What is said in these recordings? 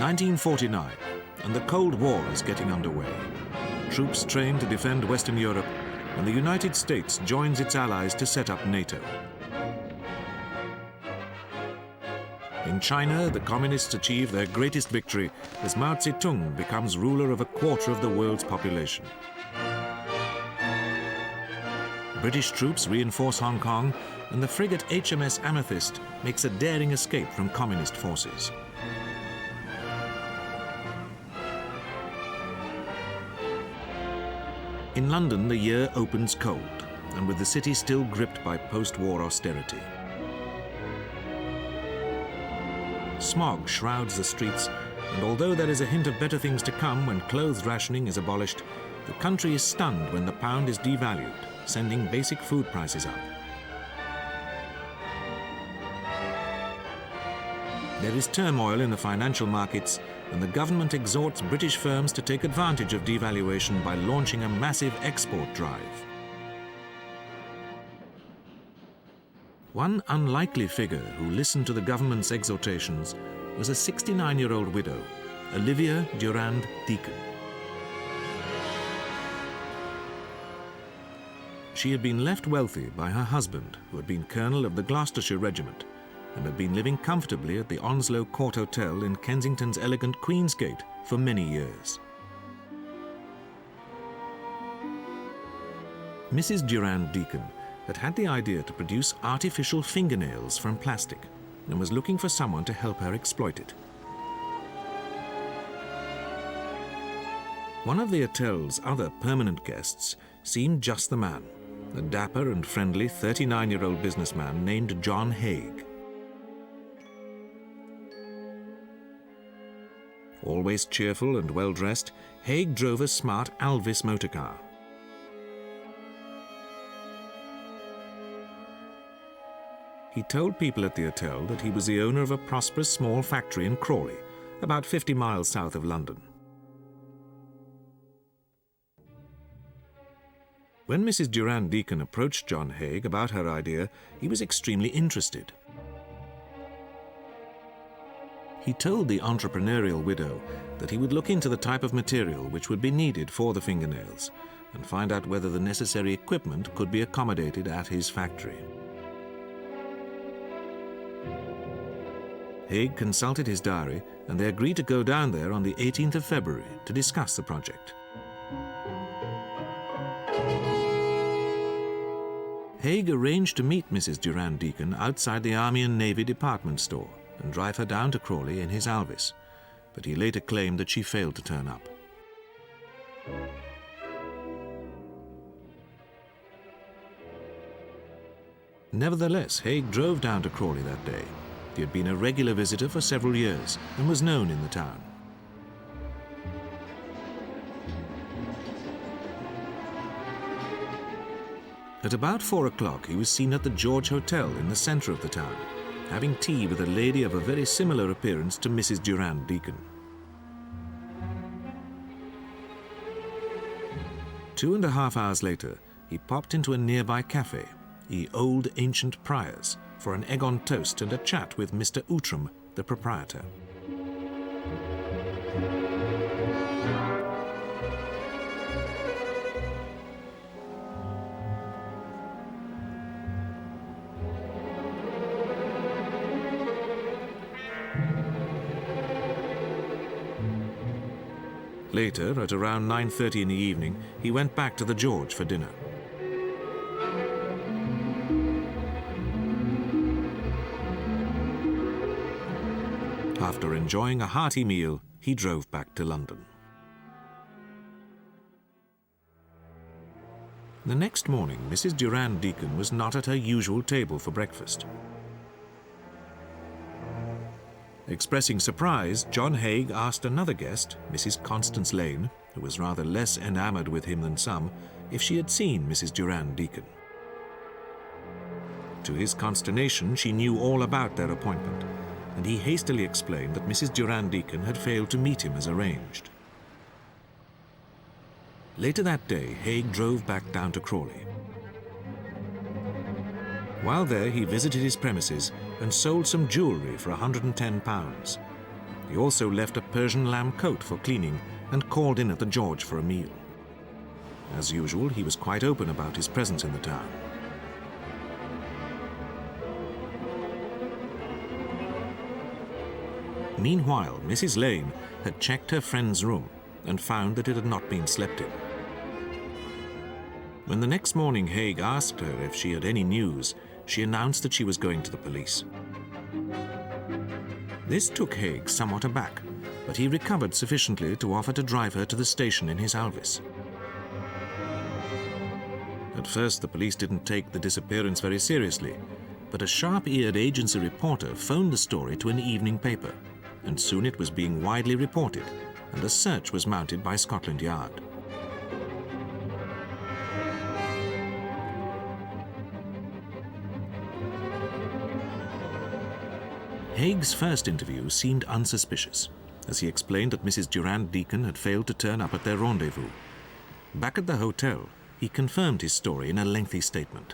1949, and the Cold War is getting underway. Troops trained to defend Western Europe, and the United States joins its allies to set up NATO. In China, the communists achieve their greatest victory as Mao Zedong becomes ruler of a quarter of the world's population. British troops reinforce Hong Kong, and the frigate HMS Amethyst makes a daring escape from communist forces. In London, the year opens cold, and with the city still gripped by post-war austerity. Smog shrouds the streets, and although there is a hint of better things to come when clothes rationing is abolished, the country is stunned when the pound is devalued, sending basic food prices up. There is turmoil in the financial markets, and the government exhorts British firms to take advantage of devaluation by launching a massive export drive. One unlikely figure who listened to the government's exhortations was a 69-year-old widow, Olivia Durand-Deacon. She had been left wealthy by her husband, who had been colonel of the Gloucestershire Regiment, and had been living comfortably at the Onslow Court Hotel in Kensington's elegant Queensgate for many years. Mrs. Durand-Deacon had had the idea to produce artificial fingernails from plastic and was looking for someone to help her exploit it. One of the hotel's other permanent guests seemed just the man, a dapper and friendly 39-year-old businessman named John Haigh. Always cheerful and well-dressed, Haigh drove a smart Alvis motorcar. He told people at the hotel that he was the owner of a prosperous small factory in Crawley, about 50 miles south of London. When Mrs. Durand-Deacon approached John Haigh about her idea, he was extremely interested. He told the entrepreneurial widow that he would look into the type of material which would be needed for the fingernails and find out whether the necessary equipment could be accommodated at his factory. Haigh consulted his diary, and they agreed to go down there on the 18th of February to discuss the project. Haigh arranged to meet Mrs. Durand-Deacon outside the Army and Navy department store and drive her down to Crawley in his Alvis, but he later claimed that she failed to turn up. Nevertheless, Haigh drove down to Crawley that day. He had been a regular visitor for several years and was known in the town. At about 4 o'clock, he was seen at the George Hotel in the centre of the town, having tea with a lady of a very similar appearance to Mrs. Durand-Deacon. 2.5 hours later, he popped into a nearby cafe, the Old Ancient Priors, for an egg on toast and a chat with Mr. Outram, the proprietor. Later, at around 9:30 in the evening, he went back to the George for dinner. After enjoying a hearty meal, he drove back to London. The next morning, Mrs. Durand-Deacon was not at her usual table for breakfast. Expressing surprise, John Haigh asked another guest, Mrs. Constance Lane, who was rather less enamoured with him than some, if she had seen Mrs. Durand-Deacon. To his consternation, she knew all about their appointment, and he hastily explained that Mrs. Durand-Deacon had failed to meet him as arranged. Later that day, Haigh drove back down to Crawley. While there, he visited his premises and sold some jewellery for £110. He also left a Persian lamb coat for cleaning and called in at the George for a meal. As usual, he was quite open about his presence in the town. Meanwhile, Mrs. Lane had checked her friend's room and found that it had not been slept in. When the next morning Haigh asked her if she had any news, she announced that she was going to the police. This took Haigh somewhat aback, but he recovered sufficiently to offer to drive her to the station in his Alvis. At first, the police didn't take the disappearance very seriously, but a sharp-eared agency reporter phoned the story to an evening paper, and soon it was being widely reported, and a search was mounted by Scotland Yard. Haigh's first interview seemed unsuspicious, as he explained that Mrs. Durand-Deacon had failed to turn up at their rendezvous. Back at the hotel, he confirmed his story in a lengthy statement.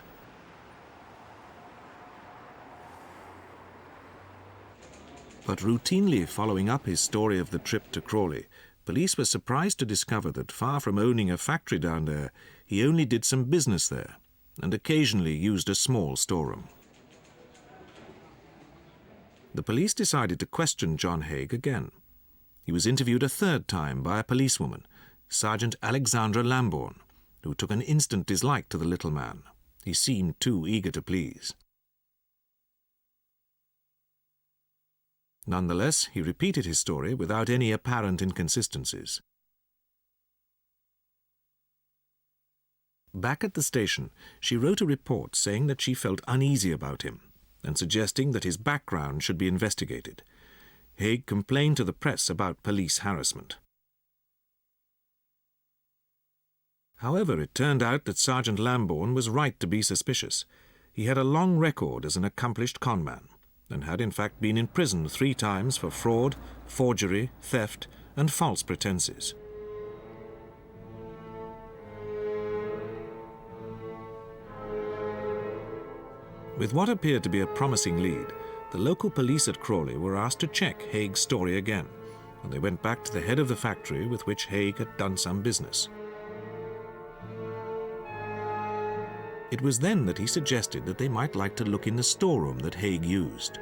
But routinely following up his story of the trip to Crawley, police were surprised to discover that far from owning a factory down there, he only did some business there and occasionally used a small storeroom. The police decided to question John Haigh again. He was interviewed a third time by a policewoman, Sergeant Alexandra Lambourne, who took an instant dislike to the little man. He seemed too eager to please. Nonetheless, he repeated his story without any apparent inconsistencies. Back at the station, she wrote a report saying that she felt uneasy about him and suggesting that his background should be investigated. Haigh complained to the press about police harassment. However, it turned out that Sergeant Lambourne was right to be suspicious. He had a long record as an accomplished conman, and had in fact been in prison 3 times for fraud, forgery, theft, and false pretenses. With what appeared to be a promising lead, the local police at Crawley were asked to check Haigh's story again, and they went back to the head of the factory with which Haigh had done some business. It was then that he suggested that they might like to look in the storeroom that Haigh used.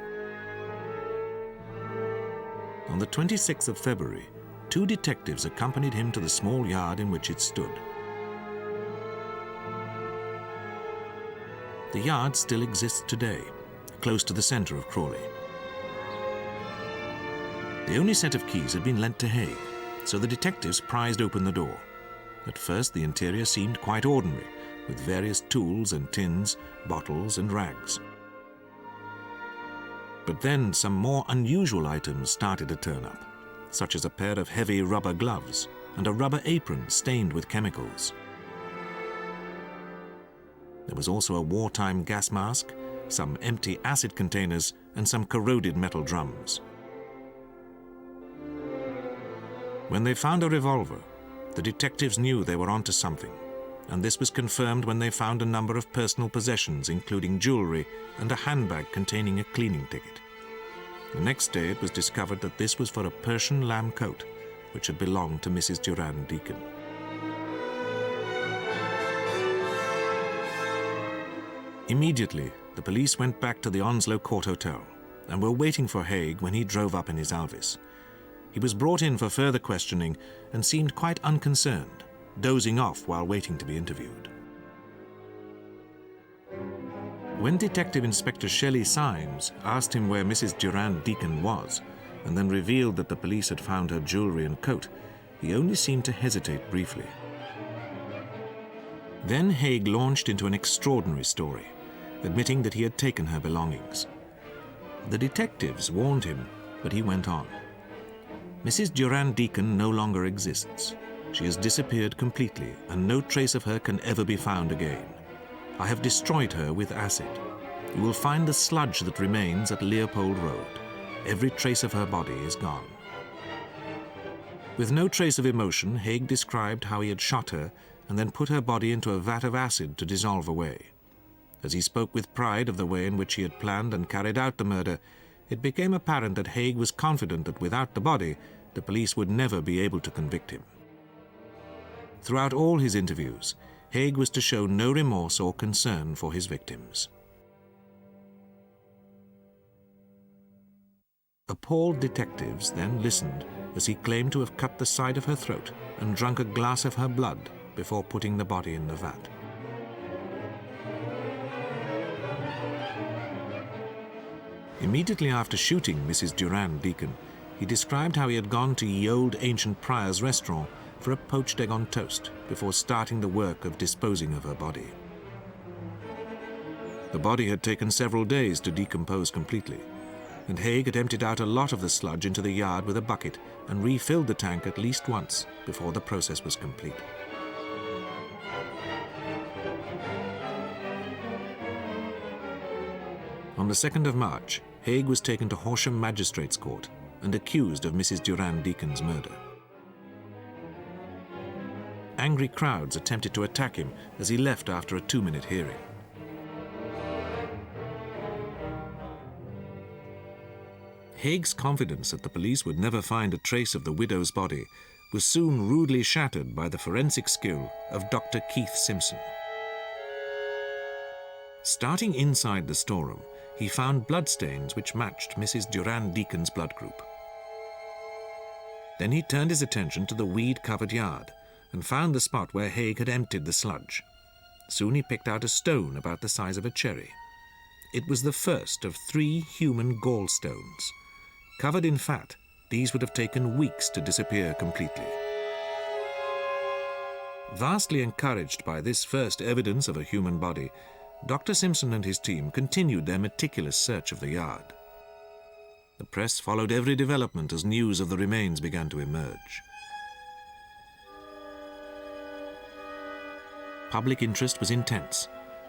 On the 26th of February, 2 detectives accompanied him to the small yard in which it stood. The yard still exists today, close to the centre of Crawley. The only set of keys had been lent to Haigh, so the detectives prized open the door. At first, the interior seemed quite ordinary, with various tools and tins, bottles and rags. But then some more unusual items started to turn up, such as a pair of heavy rubber gloves and a rubber apron stained with chemicals. There was also a wartime gas mask, some empty acid containers, and some corroded metal drums. When they found a revolver, the detectives knew they were onto something, and this was confirmed when they found a number of personal possessions, including jewelry and a handbag containing a cleaning ticket. The next day it was discovered that this was for a Persian lamb coat, which had belonged to Mrs. Durand-Deacon. Immediately, the police went back to the Onslow Court Hotel and were waiting for Haigh when he drove up in his Alvis. He was brought in for further questioning and seemed quite unconcerned, dozing off while waiting to be interviewed. When Detective Inspector Shelley Symes asked him where Mrs. Durand-Deacon was, and then revealed that the police had found her jewelry and coat, he only seemed to hesitate briefly. Then Haigh launched into an extraordinary story, admitting that he had taken her belongings. The detectives warned him, but he went on. Mrs. Durand-Deacon no longer exists. She has disappeared completely, and no trace of her can ever be found again. I have destroyed her with acid. You will find the sludge that remains at Leopold Road. Every trace of her body is gone. With no trace of emotion, Haigh described how he had shot her and then put her body into a vat of acid to dissolve away. As he spoke with pride of the way in which he had planned and carried out the murder, it became apparent that Haigh was confident that without the body, the police would never be able to convict him. Throughout all his interviews, Haigh was to show no remorse or concern for his victims. Appalled detectives then listened as he claimed to have cut the side of her throat and drunk a glass of her blood before putting the body in the vat. Immediately after shooting Mrs. Durand-Deacon, he described how he had gone to Ye Olde Ancient Prior's restaurant for a poached egg on toast before starting the work of disposing of her body. The body had taken several days to decompose completely, and Haigh had emptied out a lot of the sludge into the yard with a bucket and refilled the tank at least once before the process was complete. On the 2nd of March, Haigh was taken to Horsham Magistrates' Court and accused of Mrs. Durand-Deacon's murder. Angry crowds attempted to attack him as he left after a 2-minute hearing. Haigh's confidence that the police would never find a trace of the widow's body was soon rudely shattered by the forensic skill of Dr. Keith Simpson. Starting inside the storeroom, he found bloodstains which matched Mrs. Durand-Deacon's blood group. Then he turned his attention to the weed-covered yard and found the spot where Haigh had emptied the sludge. Soon he picked out a stone about the size of a cherry. It was the first of 3 human gallstones. Covered in fat, these would have taken weeks to disappear completely. Vastly encouraged by this first evidence of a human body, Dr. Simpson and his team continued their meticulous search of the yard. The press followed every development as news of the remains began to emerge. Public interest was intense,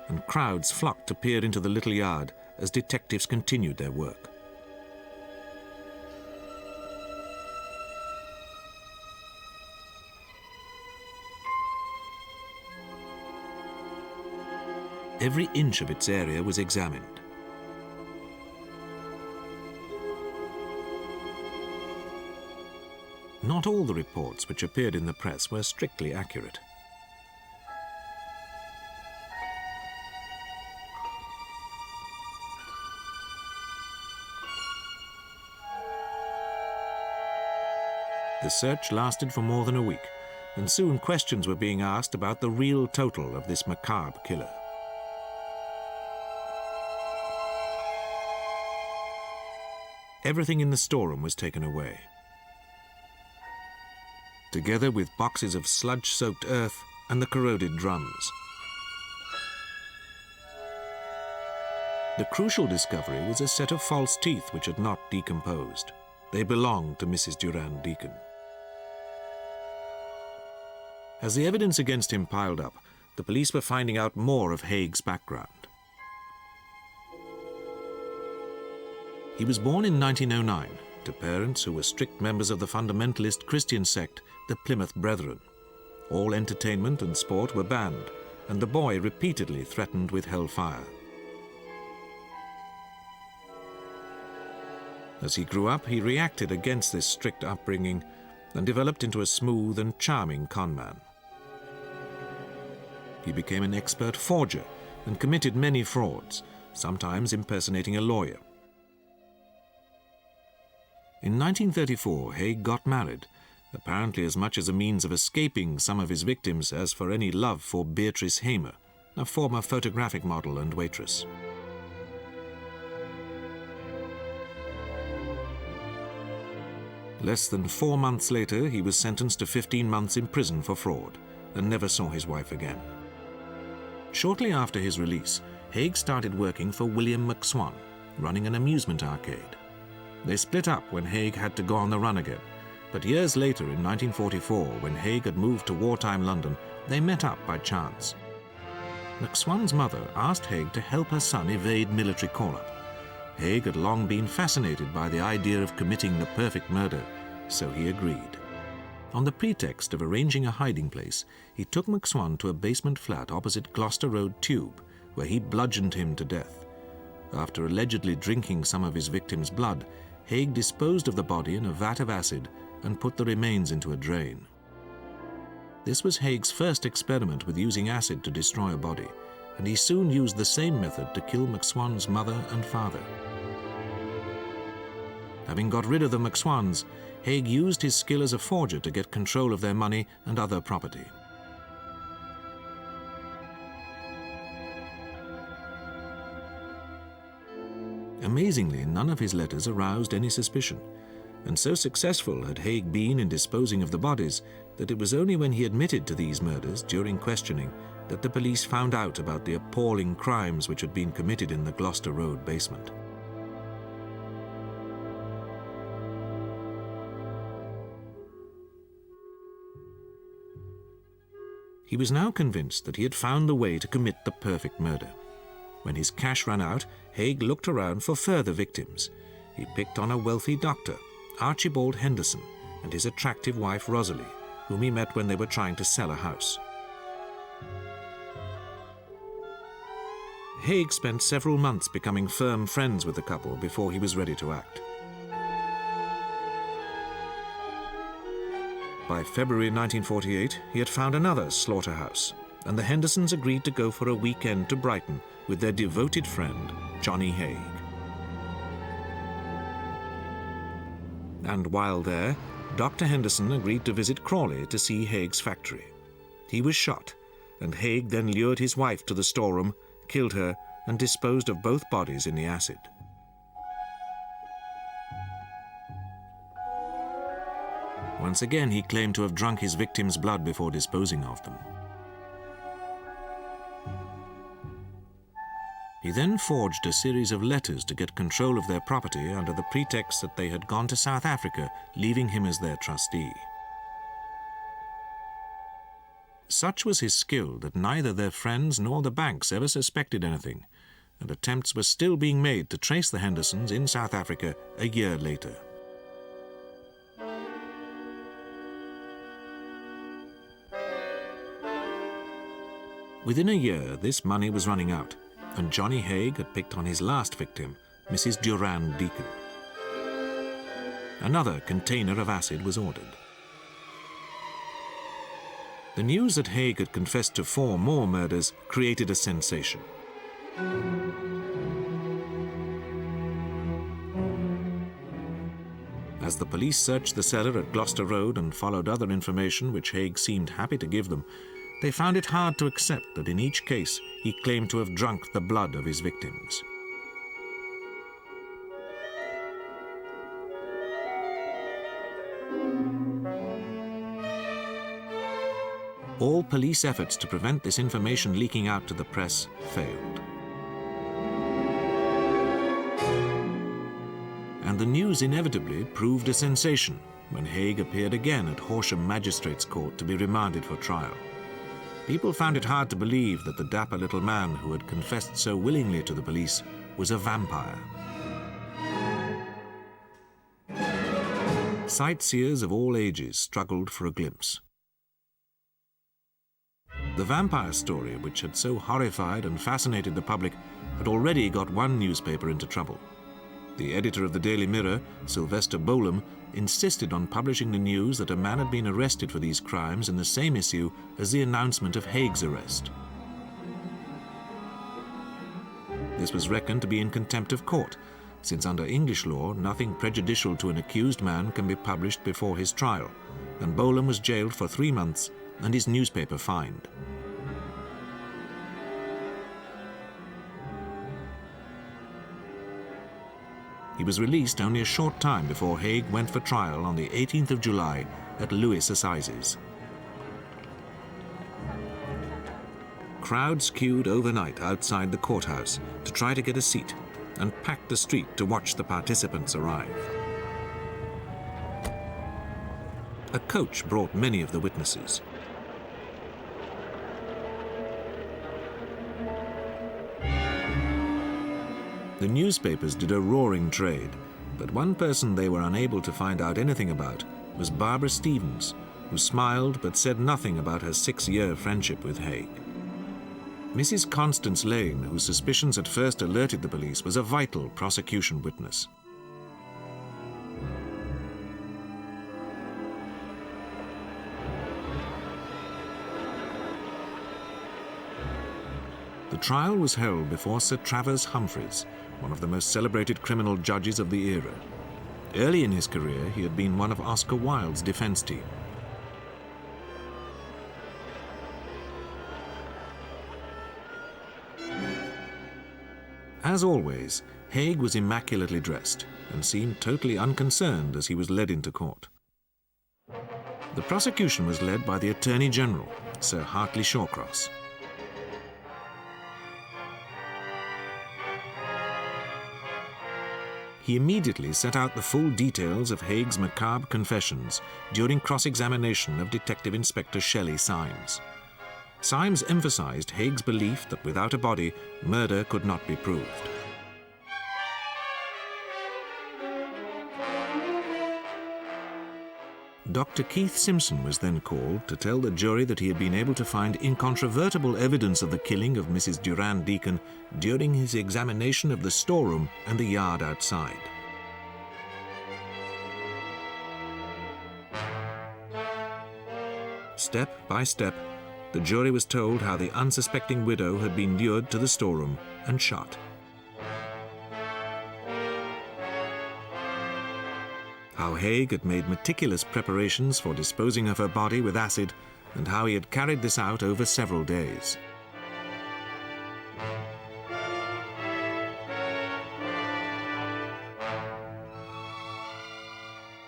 and crowds flocked to peer into the little yard as detectives continued their work. Every inch of its area was examined. Not all the reports which appeared in the press were strictly accurate. The search lasted for more than a week, and soon questions were being asked about the real total of this macabre killer. Everything in the storeroom was taken away, together with boxes of sludge-soaked earth and the corroded drums. The crucial discovery was a set of false teeth which had not decomposed. They belonged to Mrs. Durand-Deacon. As the evidence against him piled up, the police were finding out more of Haigh's background. He was born in 1909 to parents who were strict members of the fundamentalist Christian sect, the Plymouth Brethren. All entertainment and sport were banned, and the boy repeatedly threatened with hellfire. As he grew up, he reacted against this strict upbringing and developed into a smooth and charming conman. He became an expert forger and committed many frauds, sometimes impersonating a lawyer. In 1934, Haigh got married, apparently as much as a means of escaping some of his victims as for any love for Beatrice Hamer, a former photographic model and waitress. Less than 4 months later, he was sentenced to 15 months in prison for fraud and never saw his wife again. Shortly after his release, Haigh started working for William McSwan, running an amusement arcade. They split up when Haigh had to go on the run again, but years later, in 1944, when Haigh had moved to wartime London, they met up by chance. McSwan's mother asked Haigh to help her son evade military call-up. Haigh had long been fascinated by the idea of committing the perfect murder, so he agreed. On the pretext of arranging a hiding place, he took McSwan to a basement flat opposite Gloucester Road Tube, where he bludgeoned him to death. after allegedly drinking some of his victim's blood, Haigh disposed of the body in a vat of acid and put the remains into a drain. This was Haigh's first experiment with using acid to destroy a body, and he soon used the same method to kill McSwan's mother and father. Having got rid of the McSwans, Haigh used his skill as a forger to get control of their money and other property. Amazingly, none of his letters aroused any suspicion, and so successful had Haigh been in disposing of the bodies that it was only when he admitted to these murders during questioning that the police found out about the appalling crimes which had been committed in the Gloucester Road basement. He was now convinced that he had found the way to commit the perfect murder. When his cash ran out, Haigh looked around for further victims. He picked on a wealthy doctor, Archibald Henderson, and his attractive wife Rosalie, whom he met when they were trying to sell a house. Haigh spent several months becoming firm friends with the couple before he was ready to act. By February 1948, he had found another slaughterhouse, and the Hendersons agreed to go for a weekend to Brighton with their devoted friend, Johnny Haigh. And while there, Dr. Henderson agreed to visit Crawley to see Haigh's factory. He was shot, and Haigh then lured his wife to the storeroom, killed her, and disposed of both bodies in the acid. Once again, he claimed to have drunk his victims' blood before disposing of them. He then forged a series of letters to get control of their property under the pretext that they had gone to South Africa, leaving him as their trustee. Such was his skill that neither their friends nor the banks ever suspected anything, and attempts were still being made to trace the Hendersons in South Africa a year later. Within a year, this money was running out, and Johnny Haigh had picked on his last victim, Mrs. Durand-Deacon. Another container of acid was ordered. The news that Haigh had confessed to 4 more murders created a sensation. As the police searched the cellar at Gloucester Road and followed other information which Haigh seemed happy to give them, they found it hard to accept that in each case he claimed to have drunk the blood of his victims. All police efforts to prevent this information leaking out to the press failed. And the news inevitably proved a sensation when Haigh appeared again at Horsham Magistrates' Court to be remanded for trial. People found it hard to believe that the dapper little man who had confessed so willingly to the police was a vampire. Sightseers of all ages struggled for a glimpse. The vampire story, which had so horrified and fascinated the public, had already got one newspaper into trouble. The editor of the Daily Mirror, Sylvester Bolam, insisted on publishing the news that a man had been arrested for these crimes in the same issue as the announcement of Haigh's arrest. This was reckoned to be in contempt of court, since under English law, nothing prejudicial to an accused man can be published before his trial, and Bolam was jailed for 3 months and his newspaper fined. He was released only a short time before Haigh went for trial on the 18th of July at Lewes Assizes. Crowds queued overnight outside the courthouse to try to get a seat and packed the street to watch the participants arrive. A coach brought many of the witnesses. The newspapers did a roaring trade, but one person they were unable to find out anything about was Barbara Stevens, who smiled but said nothing about her 6-year friendship with Haigh. Mrs. Constance Lane, whose suspicions at first alerted the police, was a vital prosecution witness. The trial was held before Sir Travers Humphreys, one of the most celebrated criminal judges of the era. Early in his career, he had been one of Oscar Wilde's defense team. As always, Haigh was immaculately dressed and seemed totally unconcerned as he was led into court. The prosecution was led by the Attorney General, Sir Hartley Shawcross. He immediately set out the full details of Haigh's macabre confessions during cross-examination of Detective Inspector Shelley Symes. Symes emphasized Haigh's belief that without a body, murder could not be proved. Dr. Keith Simpson was then called to tell the jury that he had been able to find incontrovertible evidence of the killing of Mrs. Durand-Deacon during his examination of the storeroom and the yard outside. Step by step, the jury was told how the unsuspecting widow had been lured to the storeroom and shot. How Haigh had made meticulous preparations for disposing of her body with acid, and how he had carried this out over several days.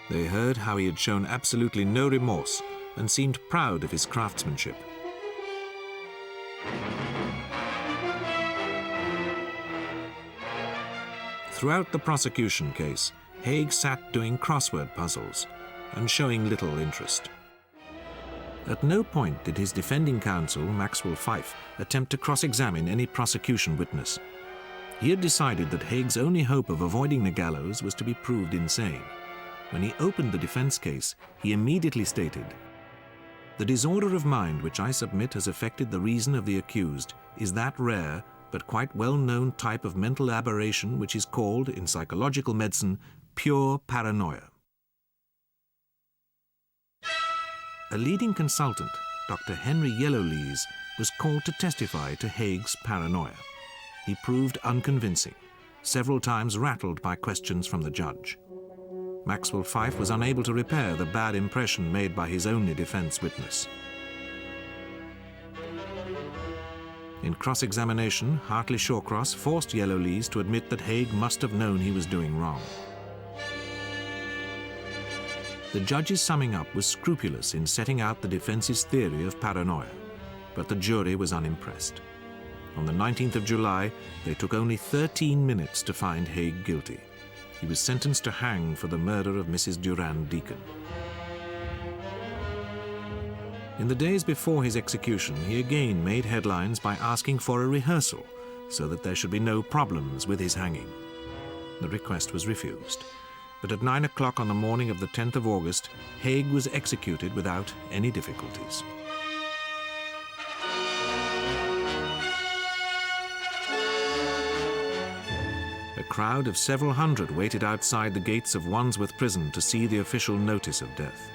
They heard how he had shown absolutely no remorse and seemed proud of his craftsmanship. Throughout the prosecution case, Haigh sat doing crossword puzzles and showing little interest. At no point did his defending counsel, Maxwell Fyfe, attempt to cross-examine any prosecution witness. He had decided that Haigh's only hope of avoiding the gallows was to be proved insane. When he opened the defense case, he immediately stated, "The disorder of mind which I submit has affected the reason of the accused is that rare but quite well-known type of mental aberration which is called, in psychological medicine, pure paranoia." A leading consultant, Dr. Henry Yellowlees, was called to testify to Haigh's paranoia. He proved unconvincing, several times rattled by questions from the judge. Maxwell Fyfe was unable to repair the bad impression made by his only defense witness. In cross-examination, Hartley Shawcross forced Yellowlees to admit that Haigh must have known he was doing wrong. The judge's summing up was scrupulous in setting out the defense's theory of paranoia, but the jury was unimpressed. On the 19th of July, they took only 13 minutes to find Haigh guilty. He was sentenced to hang for the murder of Mrs. Durand-Deacon. In the days before his execution, he again made headlines by asking for a rehearsal so that there should be no problems with his hanging. The request was refused, but at 9 o'clock on the morning of the 10th of August, Haigh was executed without any difficulties. A crowd of several hundred waited outside the gates of Wandsworth Prison to see the official notice of death.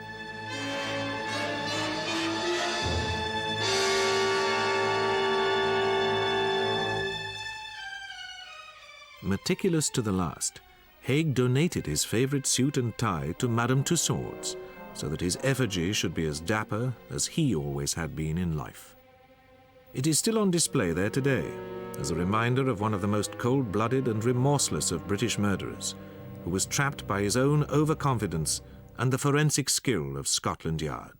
Meticulous to the last, Haigh donated his favorite suit and tie to Madame Tussaud's, so that his effigy should be as dapper as he always had been in life. It is still on display there today, as a reminder of one of the most cold-blooded and remorseless of British murderers, who was trapped by his own overconfidence and the forensic skill of Scotland Yard.